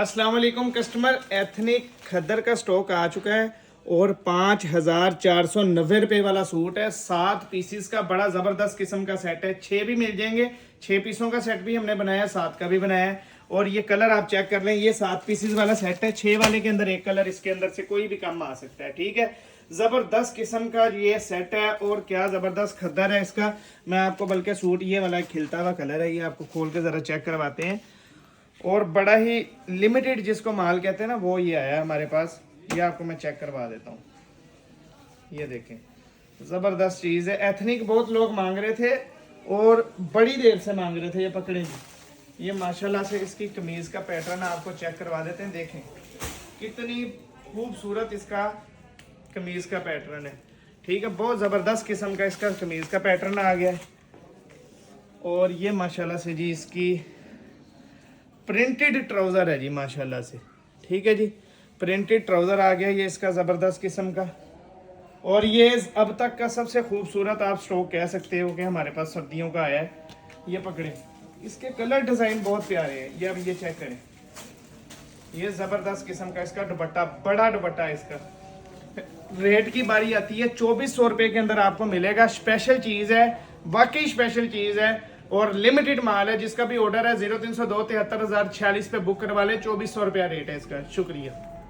अस्सलाम वालेकुम customer, ethnic खद्दर का स्टॉक आ चुका है और 5,490 रुपये वाला सूट है। 7 पीसीस का बड़ा ज़बरदस्त किस्म का सेट है। 6 भी मिल जाएंगे, 6 पीसों का सेट भी हमने बनाया है, 7 का भी बनाया है। और ये कलर आप चेक कर लें, ये 7 पीसीस वाला सेट है। 6 वाले के अंदर एक कलर, इसके अंदर से कोई भी काम आ सकता है। ठीक है, ज़बरदस्त किस्म का ये सेट है और क्या ज़बरदस्त खद्दर है इसका। मैं आपको बल्कि सूट ये वाला खिलता हुआ कलर है, ये आपको खोल के ज़रा चेक करवाते हैं। और बड़ा ही लिमिटेड जिसको माल कहते हैं ना, वो ये आया हमारे पास। ये आपको मैं चेक करवा देता हूँ, ये देखें, ज़बरदस्त चीज़ है। एथनिक बहुत लोग मांग रहे थे और बड़ी देर से मांग रहे थे। ये पकड़े जी, ये माशाल्लाह से इसकी कमीज़ का पैटर्न आपको चेक करवा देते हैं। देखें कितनी खूबसूरत इसका कमीज़ का पैटर्न है। ठीक है, बहुत ज़बरदस्त किस्म का इसका कमीज़ का पैटर्न आ गया है। और ये माशाल्लाह से जी इसकी प्रिंटेड ट्राउज़र है जी माशाल्लाह से। ठीक है जी, प्रिंटेड ट्राउज़र आ गया ये इसका ज़बरदस्त किस्म का। और ये अब तक का सबसे खूबसूरत आप स्टॉक कह सकते हो कि हमारे पास सर्दियों का आया है। ये पकड़े, इसके कलर डिज़ाइन बहुत प्यारे हैं। ये अब ये चेक करें, ये ज़बरदस्त किस्म का इसका दुपट्टा, बड़ा दुपट्टा है इसका। रेट की बारी आती है, 2400 रुपये के अंदर आपको मिलेगा। स्पेशल चीज़ है, वाकई स्पेशल चीज़ है और लिमिटेड माल है। जिसका भी ऑर्डर है 0302 73,046 पे बुक करवा ले। 2400 रुपया रेट है इसका। शुक्रिया।